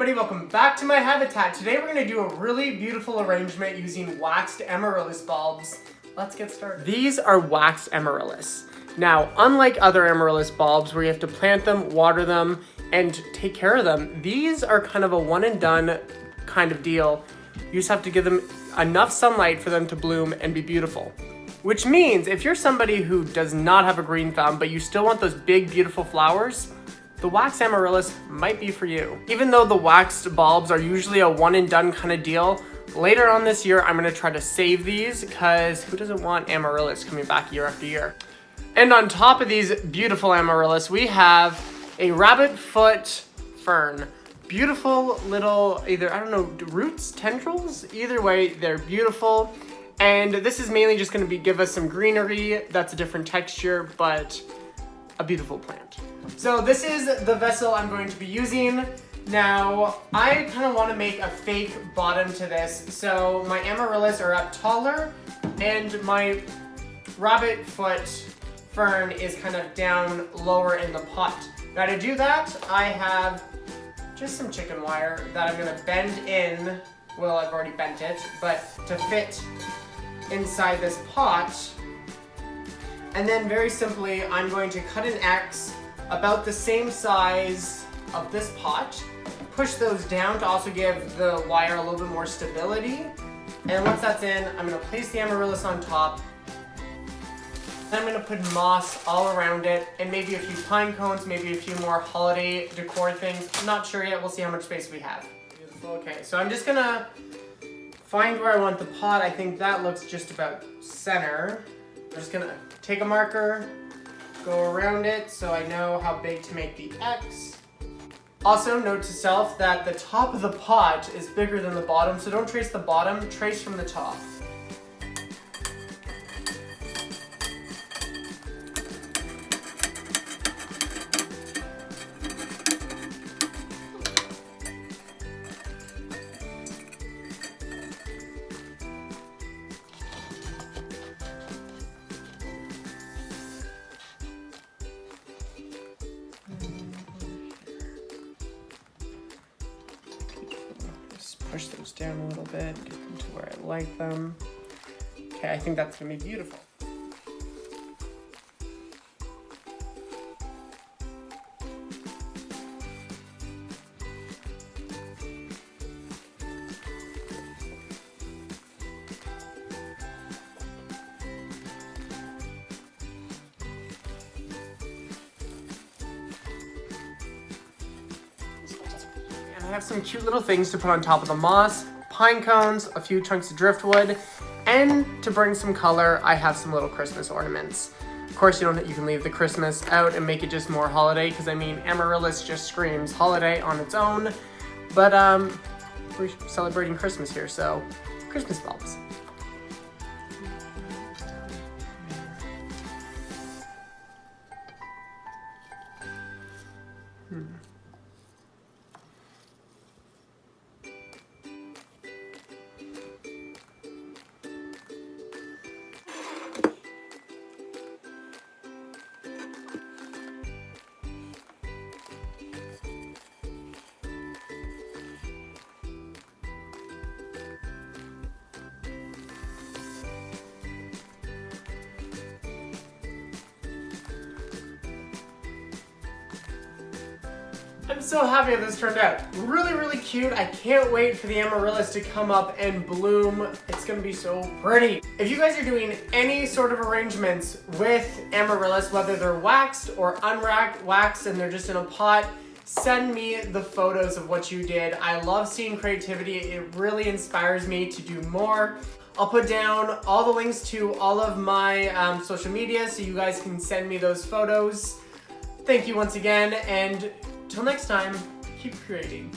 everybody, welcome back to my habitat. Today we're going to do a really beautiful arrangement using waxed amaryllis bulbs. Let's get started. These are waxed amaryllis. Now, unlike other amaryllis bulbs where you have to plant them, water them, and take care of them, these are kind of a one and done kind of deal. You just have to give them enough sunlight for them to bloom and be beautiful. Which means if you're somebody who does not have a green thumb, but you still want those big, beautiful flowers, the waxed amaryllis might be for you. Even though the waxed bulbs are usually a one and done kind of deal, later on this year, I'm gonna try to save these because who doesn't want amaryllis coming back year after year? And on top of these beautiful amaryllis, we have a rabbit foot fern. Beautiful little, either, I don't know, roots, tendrils? Either way, they're beautiful. And this is mainly just gonna give us some greenery. That's a different texture, but a beautiful plant. So this is the vessel I'm going to be using. Now, I kind of want to make a fake bottom to this. So my amaryllis are up taller and my rabbit foot fern is kind of down lower in the pot. Now to do that, I have just some chicken wire that I'm going to bend in. Well, I've already bent it, but to fit inside this pot. And then very simply, I'm going to cut an X about the same size of this pot. Push those down to also give the wire a little bit more stability. And once that's in, I'm gonna place the amaryllis on top. Then I'm gonna put moss all around it and maybe a few pine cones, maybe a few more holiday decor things. I'm not sure yet, we'll see how much space we have. Beautiful, okay, so I'm just gonna find where I want the pot. I think that looks just about center. I'm just gonna take a marker, go around it so I know how big to make the X. Also, note to self that the top of the pot is bigger than the bottom, so don't trace the bottom, trace from the top. Push those down a little bit, get them to where I like them. Okay, I think that's gonna be beautiful. I have some cute little things to put on top of the moss, pine cones, a few chunks of driftwood, and to bring some color, I have some little Christmas ornaments. Of course, you can leave the Christmas out and make it just more holiday, because I mean, amaryllis just screams holiday on its own, but we're celebrating Christmas here, so Christmas bulbs. I'm so happy how this turned out. Really, really cute. I can't wait for the amaryllis to come up and bloom. It's gonna be so pretty. If you guys are doing any sort of arrangements with amaryllis, whether they're waxed or unwaxed and they're just in a pot, send me the photos of what you did. I love seeing creativity. It really inspires me to do more. I'll put down all the links to all of my social media so you guys can send me those photos. Thank you once again, and till next time, keep creating.